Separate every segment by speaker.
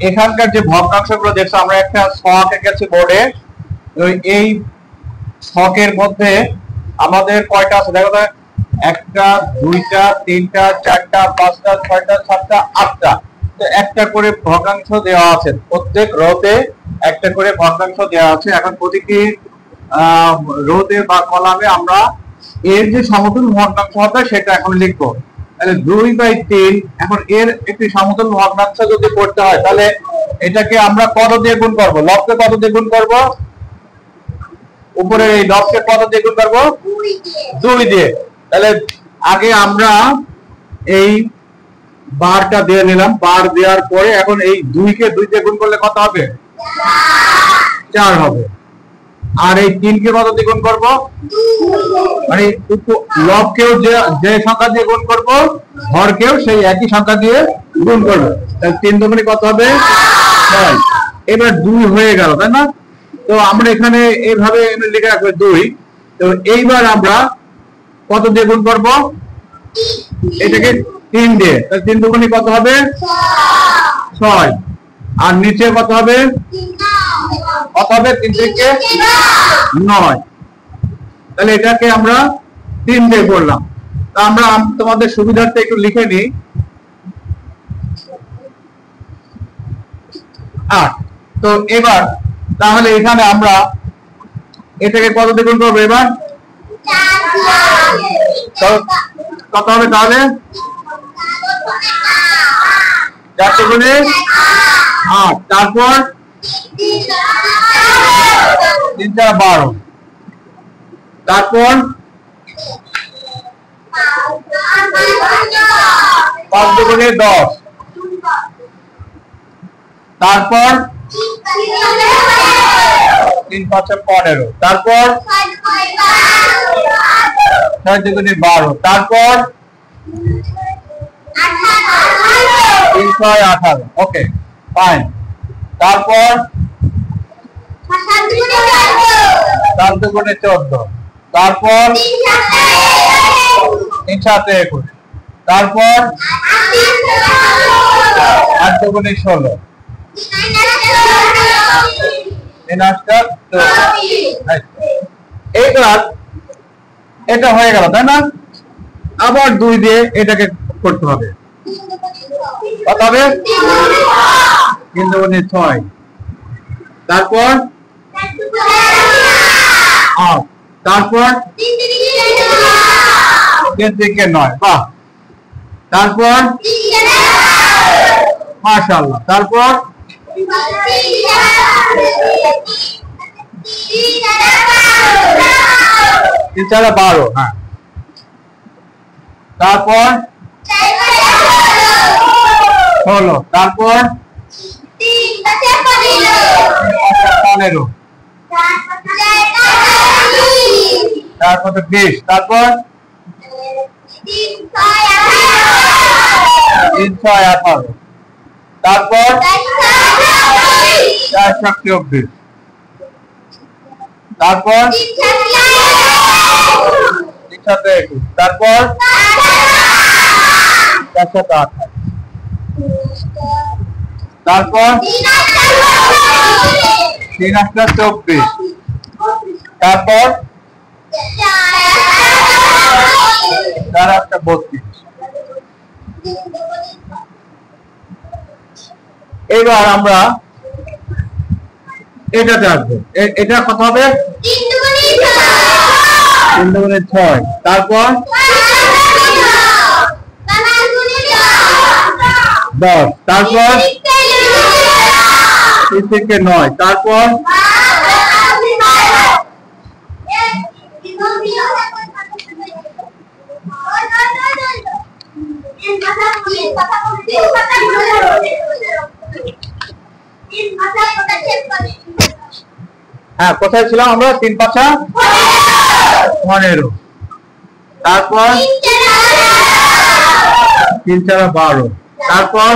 Speaker 1: এখানকার যে ভগ্নাংশগুলো দেখছো, আমরা একটা ছক এঁকেছি বোর্ডে। এই ছকের মধ্যে আমাদের কয়টা আছে দেখো তো, 1টা 2টা 3টা 4টা 5টা 6টা 7টা 8টা। তো একটা করে ভগ্নাংশ দেওয়া আছে, প্রত্যেক রোতে একটা করে ভগ্নাংশ দেওয়া আছে। এখন প্রতিটি রোতে বা কলামে আমরা এর যে সমতুল ভগ্নাংশ হবে সেটা এখন লিখবো। তাহলে 2/3। এখন এর একটি সমতুল ভগ্নাংশ যদি করতে হয় তাহলে এটাকে আমরা কত দিয়ে গুণ করব? লবকে কত দিয়ে গুণ করব? উপরে এই লবকে কত দিয়ে গুণ করব? 2 দিয়ে। তাহলে আগে আমরা এই বারটা দিয়ে নিলাম, বার দেওয়ার পরে এখন এই 2 কে 2 দিয়ে গুণ করলে কত হবে? 4 হবে। আর এই 3 কে কত দিয়ে গুণ করব? মানে লবকেও যে সংখ্যা দিয়ে গুণ করব, হরকেও সেই একই সংখ্যা দিয়ে গুণ করব। তাহলে 3 দুগুণে কত হবে? 6। এবার 2 হয়ে গেল, তাই না? তো আমরা এখানে এইভাবে লিখে রাখবো 2। তো এইবার আমরা কত দিয়ে গুণ করব? এটাকে 3 দিয়ে। তাহলে 3 দুগুণে কত হবে? 6। আর নিচে কত হবে? কত হবে? 3 থেকে 9। তাহলে এটাকে আমরা 3 দিয়ে করলাম। তা আমরা তোমাদের সুবিধার্থে একটু লিখে নিই 8। তো এবার তাহলে এখানে আমরা এটাকে কত দিয়ে গুণ করবো? এবার কত হবে তাহলে? 4 দুগুণে 8। তারপর 3 4 12। তারপর 5 দুগুণে 10। তারপর 3 5 15। তারপর 6 দুগুণে 12। তারপর 3 6 18। ওকে, ফাইন। তারপর 7 দুগুণে 14। তারপর 3 7 21। তারপর 8 দুগুণে 16। 3 8 24। এইবার এটা হয়ে গেল, তাই না? আবার 2 দিয়ে এটাকে করতে হবে। কত হবে? 3 দুগুণে 6। তারপর 8। তারপর 3 থেকে 9। বাহ। তারপর মাশাআল্লাহ। তারপর 3 4 12। হ্যাঁ। তারপর 16। তারপর 15। তারপর 20। তারপর 3 6 18। তারপর 4 24। তারপর 3 7 21। তারপর 4 7 8। তারপর 3 8 24। তারপর 4 8 32। এবার আমরা এটাতে আসবো। এটা কত হবে? 3 দুগুণে 6। তারপর 10। তারপর 3 থেকে 9। তারপর হ্যাঁ, কোথায় ছিলাম আমরা? 3 5 15। তারপর 3 4 12। তারপর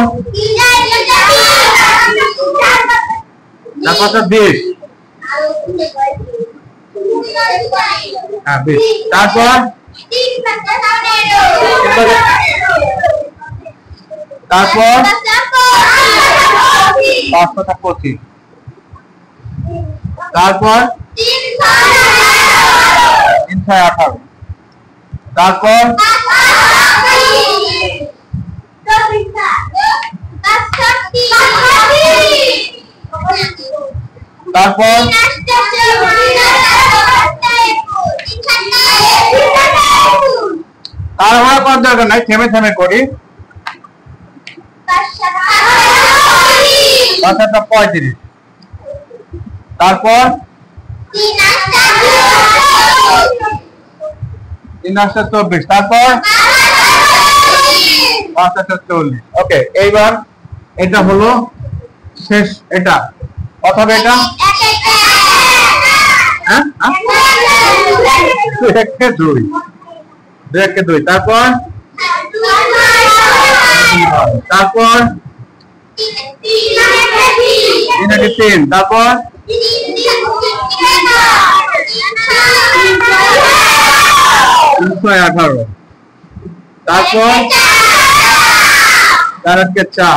Speaker 1: 20। হ্যাঁ, 20। তারপর 3 5 কথা 25। তারপর 3/18। তারপর তারপর তারপরে করার দরকার নাই, থেমে থেমে করি। 5/35। তারপর 3/24। তারপর 5/40। ওকে, এইবার এটা হলো শেষ। এটা অথবা এটা হ্যাঁ 2/2। তারপর 3/3। তারপর 318। তারপর 4/4।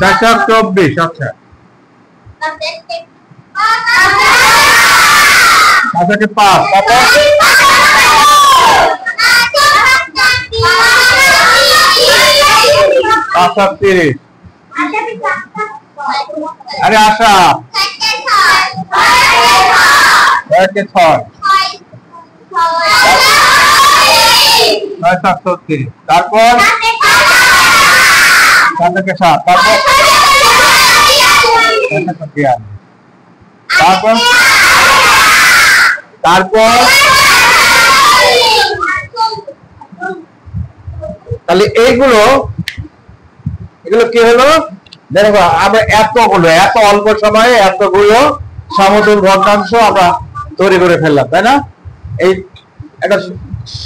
Speaker 1: 4/24। আচ্ছা 5/5। তারপর 5/30। আরে আশা 6/6। 6/37। তারপর 7/7। তারপর 7/42। তারপর তারপর তাহলে এগুলো কি হলো? দেখো আমরা এত অল্প সময়ে এতগুলো সমতুল ভগ্নাংশ আমরা তৈরি করে ফেললাম, তাই না? এই একটা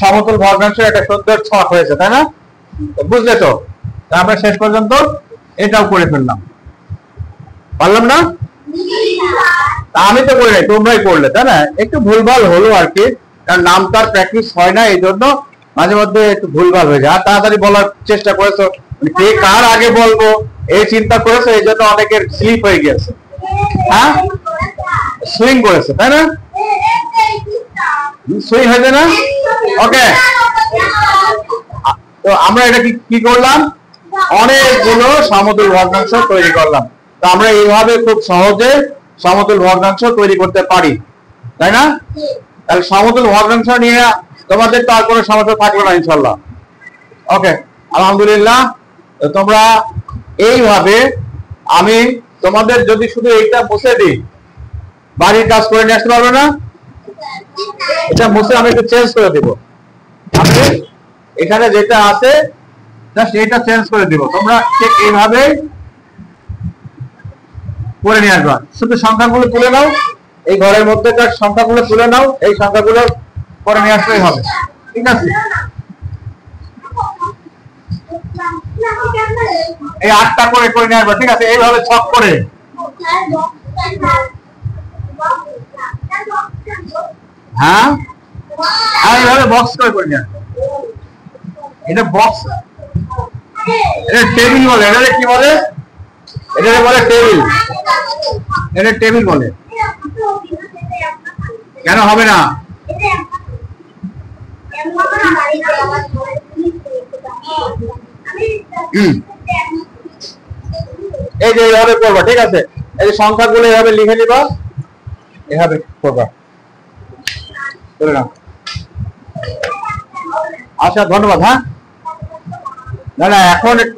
Speaker 1: সমতুল ভগ্নাংশ একটা সুন্দর ছক হয়েছে, তাই না? বুঝলে তো? আমরা শেষ পর্যন্ত এটাও করে ফেললাম, পারলাম না? আমি তো করি নাই, তোমরাই করলে, তাই না? একটু ভুলভাল হলো আর কি, কারণ নামটার প্র্যাকটিস হয় না, এই জন্য মাঝে মধ্যে একটু ভুলভাল হয়ে যায়। আর তাড়াতাড়ি বলার চেষ্টা করেছো, কে কার আগে বলবো এই চিন্তা করেছো, এই জন্য অনেকের স্লিপ হয়ে গেছে, হ্যাঁ সুইং করেছে, তাই না? সুইং হয়েছে না? ওকে, তো আমরা এটা কি করলাম? অনেকগুলো সমতুল ভগ্নাংশ তৈরি করলাম। তো আমরা এইভাবে খুব সহজে সমতুল ভগ্নাংশ তৈরি করতে পারি, তাই না? তাহলে সমতুল ভগ্নাংশ নিয়ে তোমাদের তো আর কোনো সমস্যা থাকলো না ইনশাল্লাহ। ওকে, আলহামদুলিল্লাহ। তোমরা এইভাবে, আমি তোমাদের যদি শুধু এইটা মুছে দিই, বাড়ির কাজ করে নিয়ে আসতে পারবে না? এটা মুছে আমি একটু চেঞ্জ করে দিব, আমি এখানে যেটা আছে জাস্ট এটা চেঞ্জ করে দিব। তোমরা ঠিক এইভাবে করে নিয়ে আসবা। শুধু সংখ্যাগুলো তুলে নাও, এই ঘরের মধ্যেকার সংখ্যাগুলো তুলে নাও, এই সংখ্যাগুলো করে নিয়ে আসলেই হবে, ঠিক আছে? এই 8টা করে নিয়ে আসবা, ঠিক আছে? এইভাবে ছক করে, হ্যাঁ এইভাবে বক্স করে নিয়ে আসবা। এটা বক্স, এটা টেবিল বলে। এটা কি বলে? এটা বলে টেবিল। এটা টেবিল বলে। কেন হবে না? এই যে এইভাবে করবা, ঠিক আছে? এই যে সংখ্যাগুলো এইভাবে লিখে নিবা, এভাবে করবা। আচ্ছা, ধন্যবাদ। হ্যাঁ, না এখন একটু